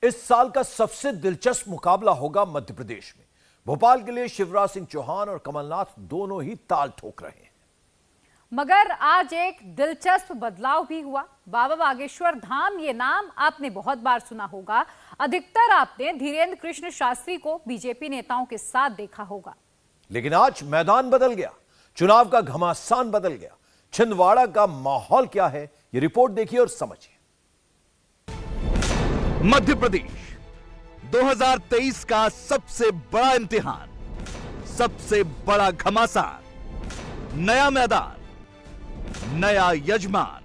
इस साल का सबसे दिलचस्प मुकाबला होगा मध्य प्रदेश में। भोपाल के लिए शिवराज सिंह चौहान और कमलनाथ दोनों ही ताल ठोक रहे हैं। मगर आज एक दिलचस्प बदलाव भी हुआ। बाबा बागेश्वर धाम ये नाम आपने बहुत बार सुना होगा। अधिकतर आपने धीरेन्द्र कृष्ण शास्त्री को बीजेपी नेताओं के साथ देखा होगा। लेकिन आज मैदान बदल गया, चुनाव का घमासान बदल गया। छिंदवाड़ा का माहौल क्या है, ये रिपोर्ट देखिए और समझिए। मध्य प्रदेश 2023 का सबसे बड़ा इम्तिहान, सबसे बड़ा घमासान, नया मैदान, नया यजमान।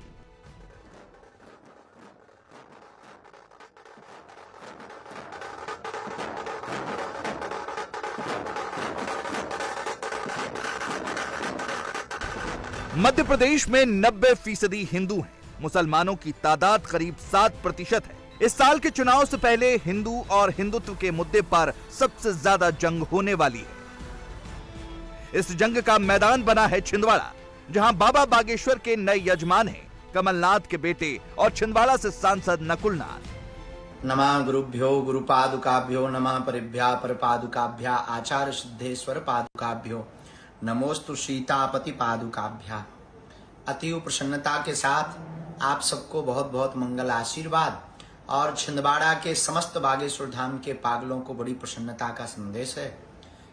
मध्य प्रदेश में 90% हिंदू हैं। मुसलमानों की तादाद करीब 7% है। इस साल के चुनाव से पहले हिंदू और हिंदुत्व के मुद्दे पर सबसे ज्यादा जंग होने वाली है। इस जंग का मैदान बना है छिंदवाड़ा, जहां बाबा बागेश्वर के नए यजमान हैं कमलनाथ के बेटे और छिंदवाड़ा से सांसद नकुलनाथ। नमः गुरुभ्यो गुरुपादुकाभ्यो नमः परिभ्या परपादुकाभ्या आचार्य सिद्धेश्वर पादुकाभ्यो नमोस्तु सीतापति पादुकाभ्या। अतीव प्रसन्नता के साथ आप सबको बहुत बहुत मंगल आशीर्वाद और छिंदवाड़ा के समस्त बागेश्वर धाम के पागलों को बड़ी प्रसन्नता का संदेश है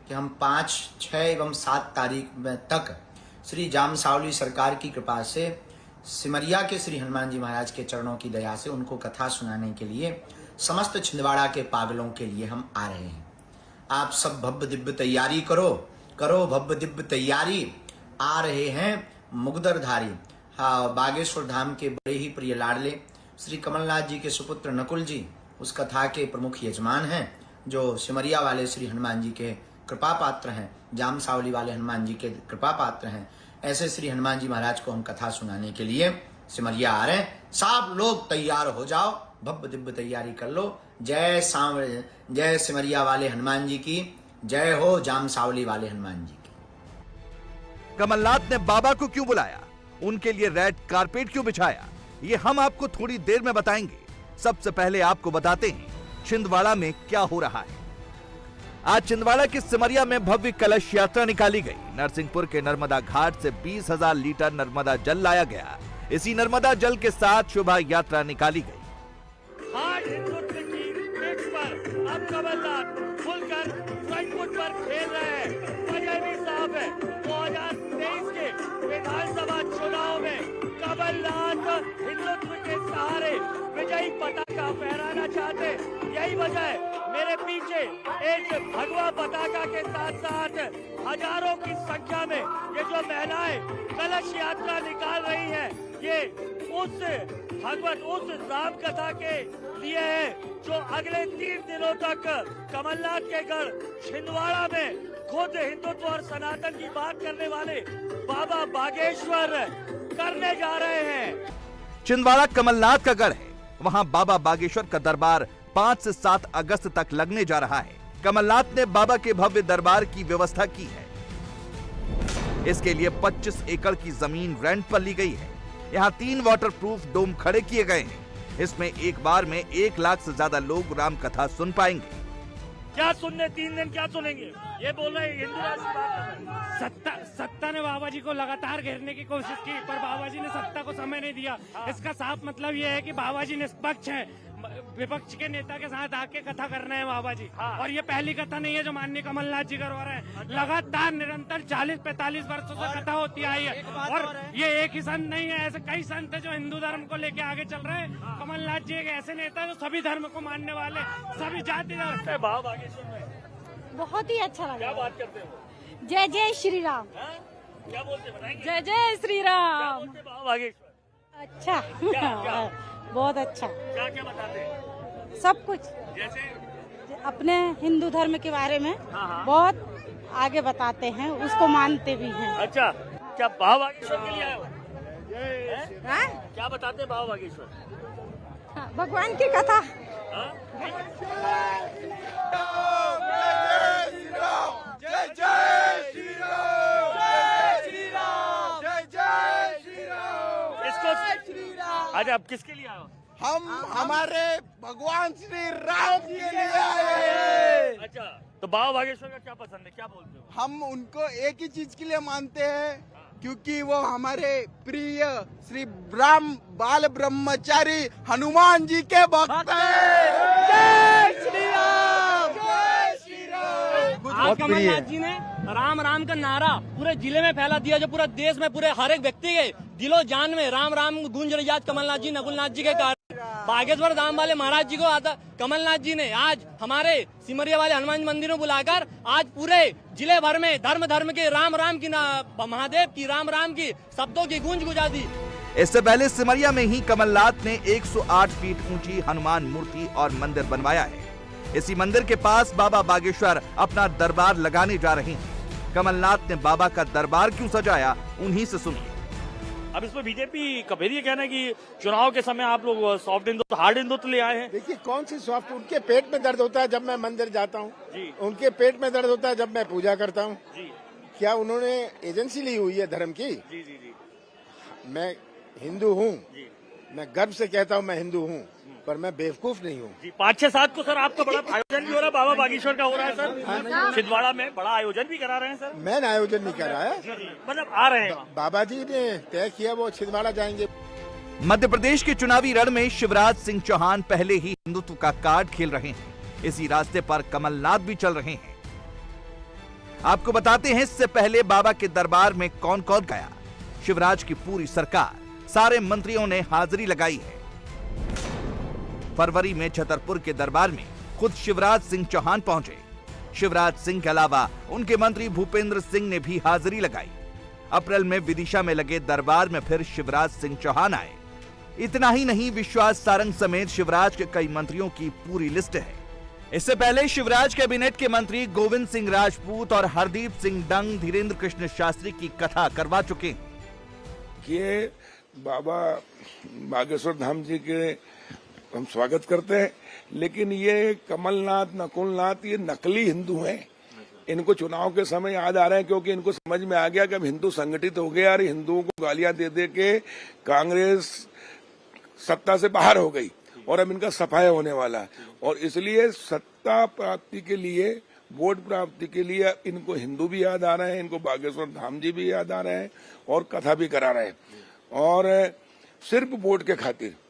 कि हम 5, 6 एवं 7 तारीख में तक श्री जामसावली सरकार की कृपा से सिमरिया के श्री हनुमान जी महाराज के चरणों की दया से उनको कथा सुनाने के लिए समस्त छिंदवाड़ा के पागलों के लिए हम आ रहे हैं। आप सब भव्य दिव्य तैयारी करो भव्य दिव्य तैयारी। आ रहे हैं मुगदरधारी, हाँ, बागेश्वर धाम के बड़े ही प्रिय लाडले श्री कमलनाथ जी के सुपुत्र नकुल जी उस कथा के प्रमुख यजमान हैं, जो सिमरिया वाले श्री हनुमान जी के कृपा पात्र हैं, जामसावली वाले हनुमान जी के कृपा पात्र हैं। ऐसे श्री हनुमान जी महाराज को हम कथा सुनाने के लिए सिमरिया आ रहे हैं। सब लोग तैयार हो जाओ, भव्य दिव्य तैयारी कर लो। जय सिमरिया वाले हनुमान जी की जय हो, जामसावली वाले हनुमान जी की। कमलनाथ ने बाबा को क्यों बुलाया, उनके लिए रेड कारपेट क्यों बिछाया, ये हम आपको थोड़ी देर में बताएंगे। सबसे पहले आपको बताते हैं छिंदवाड़ा में क्या हो रहा है। आज छिंदवाड़ा के सिमरिया में भव्य कलश यात्रा निकाली गई। नरसिंहपुर के नर्मदा घाट से 20,000 लीटर नर्मदा जल लाया गया। इसी नर्मदा जल के साथ शोभा यात्रा निकाली गई। आज हिंदुत्व की पिच पर अब कमलनाथ खुलकर फ्रंट पर खेल रहे हैं। वजह भी साफ है, 2023 के विधानसभा चुनाव में कमलनाथ हिंदुत्व के सहारे विजयी पताका फहराना चाहते। यही वजह है मेरे पीछे इस भगवा पताका के साथ साथ हजारों की संख्या में ये जो महिलाएं कलश यात्रा निकाल रही हैं, ये उस भगवत उस राम कथा के लिए है जो अगले 3 दिनों तक कमलनाथ के गढ़ छिंदवाड़ा में खुद हिंदुत्व और सनातन की बात करने वाले बाबा बागेश्वर करने जा रहे हैं। छिंदवाड़ा कमलनाथ का गढ़ है, वहां बाबा बागेश्वर का दरबार 5 से 7 अगस्त तक लगने जा रहा है। कमलनाथ ने बाबा के भव्य दरबार की व्यवस्था की है। इसके लिए 25 एकड़ की जमीन रेंट पर ली गई है। यहाँ 3 वाटरप्रूफ डोम खड़े किए गए हैं। इसमें एक बार में 1 लाख से ज्यादा लोग राम कथा सुन पाएंगे। क्या सुनने 3 दिन क्या सुनेंगे, ये बोल रहे हिंदू राष्ट्र की बात कर रहे हैं। सत्ता ने बाबा जी को लगातार घेरने की कोशिश की, पर बाबा जी ने सत्ता को समय नहीं दिया। इसका साफ मतलब ये है कि बाबा जी निष्पक्ष हैं, विपक्ष के नेता के साथ आके कथा कर रहे हैं बाबा जी। और ये पहली कथा नहीं है जो माननीय कमलनाथ जी करवा रहे हैं। लगातार निरंतर 40-45 वर्षों से कथा होती आई है। और ये एक ही संत नहीं है, ऐसे कई संत है जो हिंदू धर्म को लेके आगे चल रहे हैं। कमलनाथ जी एक ऐसे नेता है जो सभी धर्म को मानने वाले, सभी जाति धर्म। बाबा बागेश्वर में बहुत ही अच्छा लगा। क्या बात करते हो? जय जय श्री राम। क्या बोलते बताएंगे? जय जय श्री क्या राम। बोलते बाबा बागेश्वर? अच्छा क्या? बहुत अच्छा। क्या क्या बताते हैं? सब कुछ जैसे अपने हिंदू धर्म के बारे में हाँ। बहुत आगे बताते हैं, उसको मानते भी हैं। अच्छा, क्या बाबा बागेश्वर के लिए आए हो? हाँ? क्या बताते हैं बाबा बागेश्वर? हाँ, भगवान की कथा। हाँ? इसको आज आप किसके लिए आए हो? हम हमारे भगवान श्री राम के लिए आए हैं। अच्छा, तो बाबा बागेश्वर का क्या पसंद है, क्या बोलते हो? हम उनको एक ही चीज के लिए मानते हैं, क्योंकि वो हमारे प्रिय श्री राम बाल ब्रह्मचारी हनुमान जी के भक्त हैं। जय श्री राम, जय श्री राम। आज कमलनाथ जी ने राम राम का नारा पूरे जिले में फैला दिया, जो पूरा देश में पूरे हर एक व्यक्ति के दिलो जान में राम राम गूंज रही है। आज कमलनाथ जी नकुलनाथ जी के कारण बागेश्वर धाम वाले महाराज जी को आता कमलनाथ जी ने आज हमारे सिमरिया वाले हनुमान मंदिर में बुलाकर आज पूरे जिले भर में धर्म के राम राम की महादेव की राम की शब्दों की गूंज गुजा दी। इससे पहले सिमरिया में ही कमलनाथ ने 108 फीट ऊंची हनुमान मूर्ति और मंदिर बनवाया है। इसी मंदिर के पास बाबा बागेश्वर अपना दरबार लगाने जा रहे हैं। कमलनाथ ने बाबा का दरबार क्यों सजाया, उन्हीं से सुनिए। अब इसमें बीजेपी का फिर ये कहना है कि चुनाव के समय आप लोग सॉफ्ट हिंदुत्व हार्ड हिंदुत्व ले आए हैं। देखिए कौन सी सॉफ्ट, उनके पेट में दर्द होता है जब मैं मंदिर जाता हूँ, उनके पेट में दर्द होता है जब मैं पूजा करता हूँ। क्या उन्होंने एजेंसी ली हुई है धर्म की? मैं हिंदू हूँ, मैं गर्व से कहता हूँ मैं हिंदू हूँ, पर मैं बेवकूफ नहीं हूँ। 5-6-7 को सर आपका बड़ा आयोजन भी हो रहा है, बाबा बागेश्वर का हो रहा है सर, छिंदवाड़ा में बड़ा आयोजन भी करा रहे हैं सर। मैंने आयोजन नहीं करा है, मतलब आ रहे हैं, बाबा जी ने तय किया वो छिंदवाड़ा जाएंगे। मध्य प्रदेश के चुनावी रण में शिवराज सिंह चौहान पहले ही हिंदुत्व का कार्ड खेल रहे हैं। इसी रास्ते पर कमलनाथ भी चल रहे हैं। आपको बताते हैं इससे पहले बाबा के दरबार में कौन कौन गया। शिवराज की पूरी सरकार, सारे मंत्रियों ने हाजिरी लगाई है। फरवरी में छतरपुर के दरबार में खुद शिवराज सिंह चौहान पहुंचे। शिवराज सिंह के अलावा उनके मंत्री भूपेंद्र सिंह ने भी हाजिरी लगाई। अप्रैल में विदिशा में लगे दरबार में फिर शिवराज सिंह चौहान आए। इतना ही नहीं, विश्वास सारंग समेत शिवराज के कई मंत्रियों की पूरी लिस्ट है। इससे पहले शिवराज कैबिनेट के मंत्री गोविंद सिंह राजपूत और हरदीप सिंह डंग धीरेन्द्र कृष्ण शास्त्री की कथा करवा चुके हैं। ये बाबा बागेश्वर धाम जी के हम स्वागत करते हैं, लेकिन ये कमलनाथ नकुलनाथ ये नकली हिंदू हैं। इनको चुनाव के समय याद आ रहे हैं, क्योंकि इनको समझ में आ गया कि अब हिंदू संगठित हो गया और हिंदुओं को गालियां दे दे के कांग्रेस सत्ता से बाहर हो गई और अब इनका सफाया होने वाला है। और इसलिए सत्ता प्राप्ति के लिए, वोट प्राप्ति के लिए इनको हिंदू भी याद आ रहे हैं, इनको बागेश्वर धाम जी भी याद आ रहे हैं और कथा भी करा रहे हैं, और सिर्फ वोट के खातिर।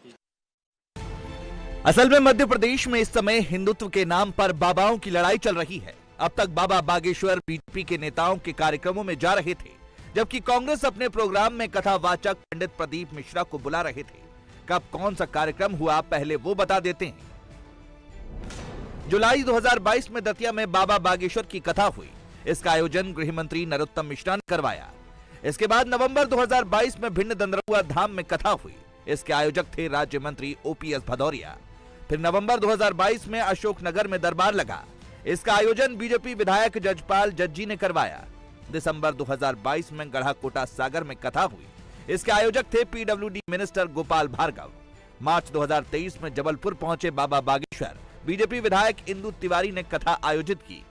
असल में मध्य प्रदेश में इस समय हिंदुत्व के नाम पर बाबाओं की लड़ाई चल रही है। अब तक बाबा बागेश्वर बीजेपी के नेताओं के कार्यक्रमों में जा रहे थे, जबकि कांग्रेस अपने प्रोग्राम में कथावाचक पंडित प्रदीप मिश्रा को बुला रहे थे। कब कौन सा कार्यक्रम हुआ, पहले वो बता देते हैं। जुलाई 2022 में दतिया में बाबा बागेश्वर की कथा हुई। इसका आयोजन गृह मंत्री नरोत्तम मिश्रा ने करवाया। इसके बाद नवंबर 2022 में भिंड दंदरुआ धाम में कथा हुई। इसके आयोजक थे राज्य मंत्री ओपीएस भदौरिया। फिर नवंबर 2022 में अशोकनगर में दरबार लगा। इसका आयोजन बीजेपी विधायक जजपाल जज्जी ने करवाया। दिसंबर 2022 में गढ़ाकोटा सागर में कथा हुई। इसके आयोजक थे पीडब्ल्यूडी मिनिस्टर गोपाल भार्गव। मार्च 2023 में जबलपुर पहुंचे बाबा बागेश्वर। बीजेपी विधायक इंदु तिवारी ने कथा आयोजित की।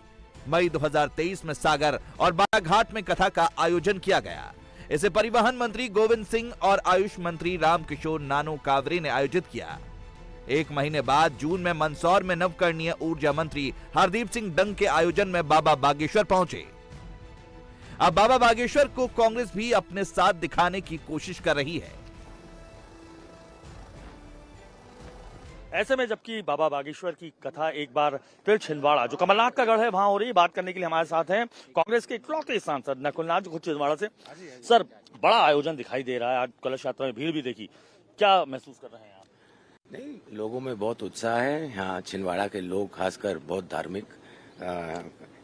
मई 2023 में सागर और बालाघाट में कथा का आयोजन किया गया। इसे परिवहन मंत्री गोविंद सिंह और आयुष मंत्री रामकिशोर नानो कावरे ने आयोजित किया। एक महीने बाद जून में मंदसौर में नवकरणीय ऊर्जा मंत्री हरदीप सिंह डंग के आयोजन में बाबा बागेश्वर पहुंचे। अब बाबा बागेश्वर को कांग्रेस भी अपने साथ दिखाने की कोशिश कर रही है। ऐसे में जबकि बाबा बागेश्वर की कथा एक बार फिर छिंदवाड़ा, जो कमलनाथ का गढ़ है, वहां हो रही है। बात करने के लिए हमारे साथ हैं कांग्रेस के इकलौते सांसद नकुलनाथ जी, खुद छिंदवाड़ा से। सर, बड़ा आयोजन दिखाई दे रहा है, आज कलश यात्रा में भीड़ भी देखी, क्या महसूस कर रहे हैं आप? नहीं, लोगों में बहुत उत्साह है। यहाँ छिंदवाड़ा के लोग खासकर बहुत धार्मिक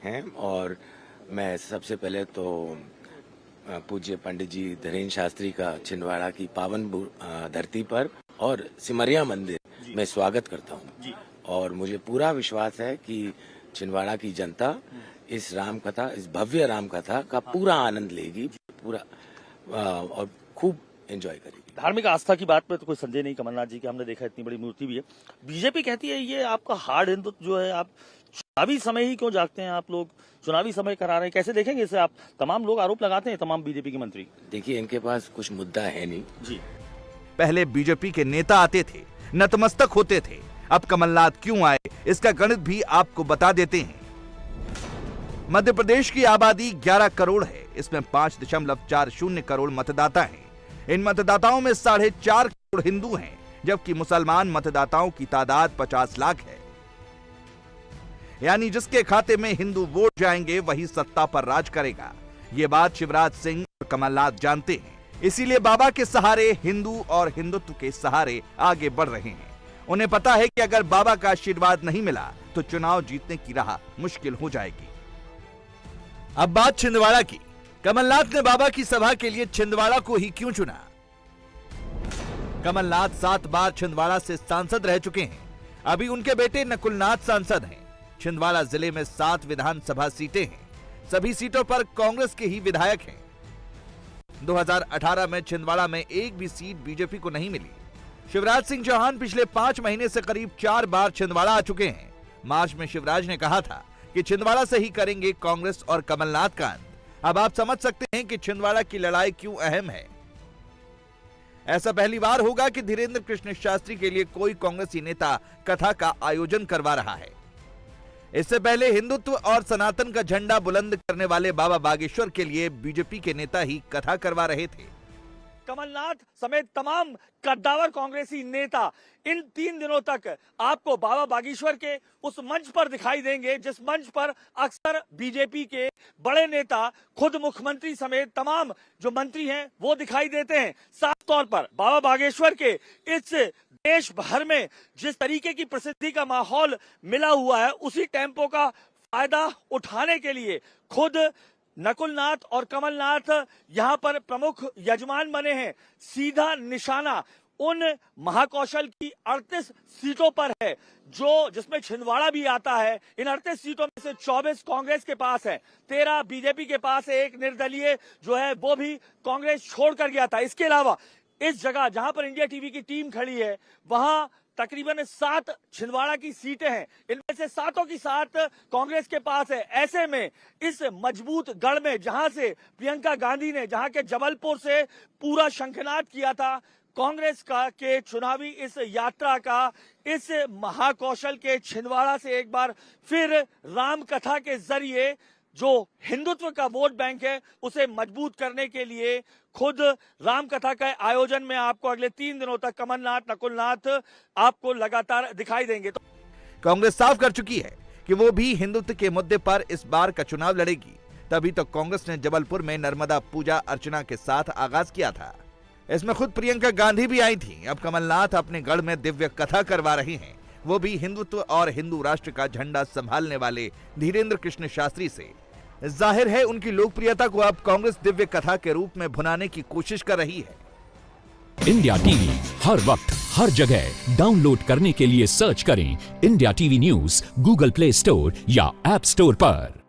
हैं, और मैं सबसे पहले तो पूज्य पंडित जी धीरेन्द्र शास्त्री का छिंदवाड़ा की पावन धरती पर और सिमरिया मंदिर में स्वागत करता हूँ। और मुझे पूरा विश्वास है कि छिंदवाड़ा की जनता इस राम कथा, इस भव्य राम कथा का पूरा आनंद लेगी, पूरा और खूब एंजॉय करेगी। धार्मिक आस्था की बात पे तो कोई संदेह नहीं, कमलनाथ जी की हमने देखा इतनी बड़ी मूर्ति भी है। बीजेपी कहती है ये आपका हार्ड हिंदुत्व जो है, आप चुनावी समय ही क्यों जागते हैं, आप लोग चुनावी समय करा रहे हैं, कैसे देखेंगे इसे आप? तमाम लोग आरोप लगाते हैं, तमाम बीजेपी के मंत्री। देखिए, इनके पास कुछ मुद्दा है नहीं जी। पहले बीजेपी के नेता आते थे, नतमस्तक होते थे। अब कमलनाथ क्यों आए, इसका गणित भी आपको बता देते हैं। मध्य प्रदेश की आबादी 11 करोड़ है। इसमें 5.40 करोड़ मतदाता हैं। इन मतदाताओं में 4.5 करोड़ हिंदू हैं, जबकि मुसलमान मतदाताओं की तादाद 50 लाख है। यानी जिसके खाते में हिंदू वोट जाएंगे वही सत्ता पर राज करेगा। ये बात शिवराज सिंह और कमलनाथ जानते हैं, इसीलिए बाबा के सहारे हिंदू और हिंदुत्व के सहारे आगे बढ़ रहे हैं। उन्हें पता है कि अगर बाबा का आशीर्वाद नहीं मिला तो चुनाव जीतने की राह मुश्किल हो जाएगी। अब बात छिंदवाड़ा की। कमलनाथ ने बाबा की सभा के लिए छिंदवाड़ा को ही क्यों चुना? कमलनाथ 7 बार छिंदवाड़ा से सांसद रह चुके हैं। अभी उनके बेटे नकुलनाथ सांसद हैं। छिंदवाड़ा जिले में 7 विधानसभा सीटें हैं। सभी सीटों पर कांग्रेस के ही विधायक हैं। 2018 में छिंदवाड़ा में एक भी सीट बीजेपी को नहीं मिली। शिवराज सिंह चौहान पिछले 5 महीने से करीब 4 बार छिंदवाड़ा आ चुके हैं। मार्च में शिवराज ने कहा था कि छिंदवाड़ा से ही करेंगे कांग्रेस और कमलनाथ का अंत। अब आप समझ सकते हैं कि छिंदवाड़ा की लड़ाई क्यों अहम है। ऐसा पहली बार होगा कि धीरेन्द्र कृष्ण शास्त्री के लिए कोई कांग्रेसी नेता कथा का आयोजन करवा रहा है। इससे पहले हिंदुत्व और सनातन का झंडा बुलंद करने वाले बाबा बागेश्वर के लिए बीजेपी के नेता ही कथा करवा रहे थे। कमलनाथ समेत तमाम कद्दावर कांग्रेसी नेता इन 3 दिनों तक आपको बाबा बागेश्वर के उस मंच पर दिखाई देंगे जिस मंच पर अक्सर बीजेपी के बड़े नेता, खुद मुख्यमंत्री समेत तमाम जो मंत्री हैं वो दिखाई देते हैं। साफ तौर पर बाबा बागेश्वर के इस देश भर में जिस तरीके की प्रसिद्धि का माहौल मिला हुआ है उसी टेम्पो का फायदा उठाने के लिए खुद नकुलनाथ और कमलनाथ यहां पर प्रमुख यजमान बने हैं। सीधा निशाना उन महाकौशल की 38 सीटों पर है जो जिसमें छिंदवाड़ा भी आता है। इन 38 सीटों में से 24 कांग्रेस के पास है, 13 बीजेपी के पास है। एक निर्दलीय जो है वो भी कांग्रेस छोड़कर गया था। इसके अलावा इस जगह जहां पर इंडिया टीवी की टीम खड़ी है वहां तकरीबन 7 छिंदवाड़ा की सीटें हैं। इनमें से 7 की 7 कांग्रेस के पास है। ऐसे में इस मजबूत गढ़ में जहां से प्रियंका गांधी ने जहां के जबलपुर से पूरा शंखनाद किया था कांग्रेस का के चुनावी इस यात्रा का, इस महाकौशल के छिंदवाड़ा से एक बार फिर राम कथा के जरिए जो हिंदुत्व का वोट बैंक है उसे मजबूत करने के लिए खुद राम कथा के आयोजन में आपको अगले 3 दिनों तक कमलनाथ, नकुलनाथ आपको लगातार दिखाई देंगे। तो कांग्रेस साफ कर चुकी है कि वो भी हिंदुत्व के मुद्दे पर इस बार का चुनाव लड़ेगी। तभी तो कांग्रेस ने जबलपुर में नर्मदा पूजा अर्चना के साथ आगाज किया था। इसमें खुद प्रियंका गांधी भी आई थी। अब कमलनाथ अपने गढ़ में दिव्य कथा करवा रहे हैं, वो भी हिंदुत्व और हिंदू राष्ट्र का झंडा संभालने वाले धीरेन्द्र कृष्ण शास्त्री से। जाहिर है उनकी लोकप्रियता को अब कांग्रेस दिव्य कथा के रूप में भुनाने की कोशिश कर रही है। इंडिया टीवी हर वक्त हर जगह डाउनलोड करने के लिए सर्च करें India TV news Google play store या ऐप स्टोर पर।